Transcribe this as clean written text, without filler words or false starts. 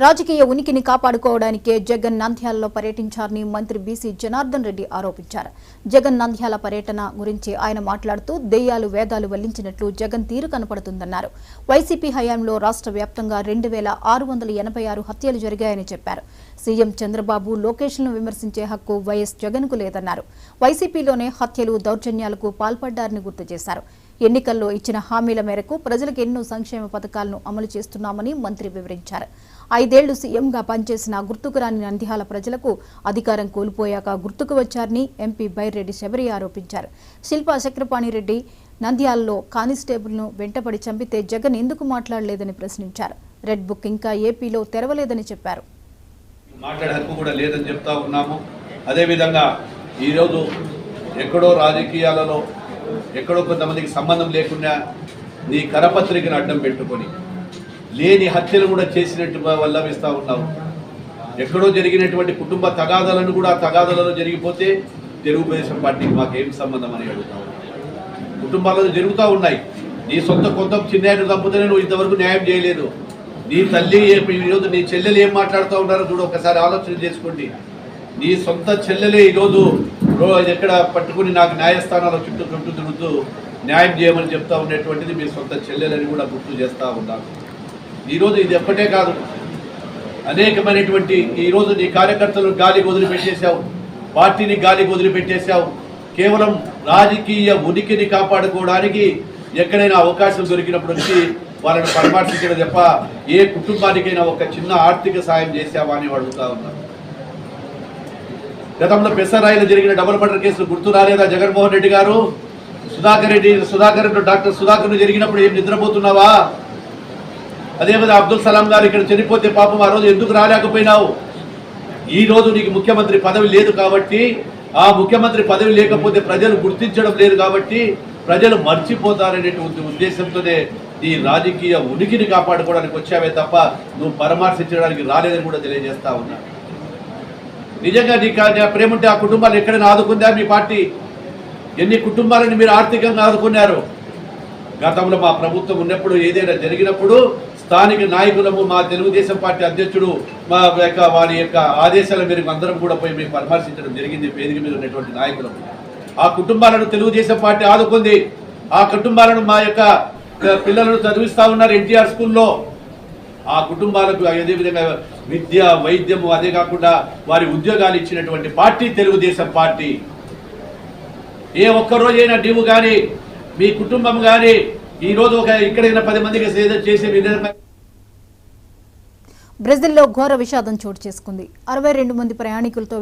రాజకీయ ఉనికిని కాపాడుకోవడానికే జగన్ నంద్యాలలో పర్యటించారని మంత్రి బీసీ జనార్దన్ రెడ్డి ఆరోపించారు. జగన్ నంద్యాల పర్యటన గురించి ఆయన మాట్లాడుతూ దెయ్యాలు వేదాలు వల్లించినట్లు జగన్ తీరు కనపడుతుందన్నారు. వైసీపీ హయాంలో రాష్ట్ర వ్యాప్తంగా 2686 హత్యలు జరిగాయని చెప్పారు. సీఎం చంద్రబాబు లోకేష్ను విమర్శించే హక్కు వైఎస్ జగన్కు లేదన్నారు. వైసీపీలోనే హత్యలు దౌర్జన్యాలకు పాల్పడ్డారని గుర్తు చేశారు. ఎన్నికల్లో ఇచ్చిన హామీల మేరకు ప్రజలకు ఎన్నో సంక్షేమ పథకాలను అమలు చేస్తున్నామని మంత్రి వివరించారు. 5 ఏళ్లు సీఎంగా పనిచేసిన గుర్తుకు రాని నంద్యాల ప్రజలకు అధికారం కోల్పోయాక గుర్తుకు వచ్చారని ఎంపీ బైరెడ్డి శబరి ఆరోపించారు. శిల్పా చక్రపాణిరెడ్డి నంద్యాలలో కానిస్టేబుల్ను వెంటపడి చంపితే జగన్ ఎందుకు మాట్లాడలేదని ప్రశ్నించారు. రెడ్ బుక్ ఇంకా ఏపీలో తెరవలేదని చెప్పారు. మాట్లాడే హక్కు కూడా లేదని చెప్తా ఉన్నాము. అదేవిధంగా ఈరోజు ఎక్కడో రాజకీయాలలో ఎక్కడో కొంతమందికి సంబంధం లేకుండా నీ కరపత్రికను అడ్డం పెట్టుకొని లేని హత్యలు కూడా చేసినట్టు వల్లవిస్తూ ఉన్నావు. ఎక్కడో జరిగినటువంటి కుటుంబ తగాదాలను కూడా తగాదాలలో జరిగిపోతే తెలుగుదేశం పార్టీకి మాకేం సంబంధం అని అడుగుతావు. కుటుంబాలలో జరుగుతూ ఉన్నాయి. నీ సొంత కొంత చిన్నాయను తప్పితేనే నువ్వు ఇంతవరకు న్యాయం చేయలేదు. నీ తల్లి ఈరోజు నీ చెల్లెలు ఏం మాట్లాడుతూ ఉన్నారో చూడు, ఒకసారి ఆలోచన చేసుకోండి. నీ సొంత చెల్లెలే ఈరోజు ఎక్కడ పట్టుకుని నాకు న్యాయస్థానాల చుట్టూ తిరుగుతూ న్యాయం చేయమని చెప్తా ఉండేటువంటిది మీ సొంత చెల్లెలని కూడా గుర్తు చేస్తూ ఉన్నాను. ఈరోజు ఇది ఒక్కటే కాదు, అనేకమైనటువంటి ఈరోజు నీ కార్యకర్తలు గాలి వదిలిపెట్టేశావు, పార్టీని గాలి వదిలిపెట్టేశావు. కేవలం రాజకీయ ఉనికిని కాపాడుకోవడానికి ఎక్కడైనా అవకాశం దొరికినప్పుడు వచ్చి వాళ్ళని పరామర్శించడం తప్ప ఏ కుటుంబానికైనా ఒక చిన్న ఆర్థిక సాయం చేశావా అని అడుగుతా ఉన్నారు. గతంలో పెసరాయిలో జరిగిన డబుల్ మర్డర్ కేసులు గుర్తు రాలేదా జగన్మోహన్ రెడ్డి గారు? డాక్టర్ సుధాకర్ జరిగినప్పుడు ఏం నిద్రపోతున్నావా? అదేవిధంగా అబ్దుల్ సలాం గారు ఇక్కడ చనిపోతే పాపం ఆ రోజు ఎందుకు రాలేకపోయినావు? ఈ రోజు నీకు ముఖ్యమంత్రి పదవి లేదు కాబట్టి, ఆ ముఖ్యమంత్రి పదవి లేకపోతే ప్రజలు గుర్తించడం లేదు కాబట్టి ప్రజలు మర్చిపోతారనేటువంటి ఉద్దేశంతోనే ఈ రాజకీయ ఉనికిని కాపాడుకోవడానికి వచ్చావే తప్ప నువ్వు పరామర్శించడానికి రాలేదని కూడా తెలియజేస్తా ఉన్నా. నిజంగా నీకు ప్రేమ ఉంటే ఆ కుటుంబాలు ఎక్కడైనా ఆదుకుందా మీ పార్టీ? ఎన్ని కుటుంబాలను మీరు ఆర్థికంగా ఆదుకున్నారు? గతంలో మా ప్రభుత్వం ఉన్నప్పుడు ఏదైనా జరిగినప్పుడు స్థానిక నాయకులము, మా తెలుగుదేశం పార్టీ అధ్యక్షుడు వారి యొక్క ఆదేశాల మేరకు అందరం కూడా పోయి మేము పరామర్శించడం జరిగింది. వేదిక మీద ఉన్నటువంటి నాయకులను, ఆ కుటుంబాలను తెలుగుదేశం పార్టీ ఆదుకుంది. ఆ కుటుంబాలను మా యొక్క పిల్లలను చదివిస్తా ఉన్నారు ఎన్టీఆర్ స్కూల్లో. ఆ కుటుంబాలకు అదేవిధంగా విద్య, వైద్యము, అదే కాకుండా వారి ఉద్యోగాలు ఇచ్చినటువంటి పార్టీ తెలుగుదేశం పార్టీ. ఏ ఒక్కరోజైనా నీవు కానీ మీ కుటుంబం కానీ ఈరోజు ఇక్కడైనా 10 మందికి సేద చేసే విధంగా. బ్రెజిల్లో ఘోర విషాదం చోటు చేసుకుంది. 62 మంది ప్రయాణికులతో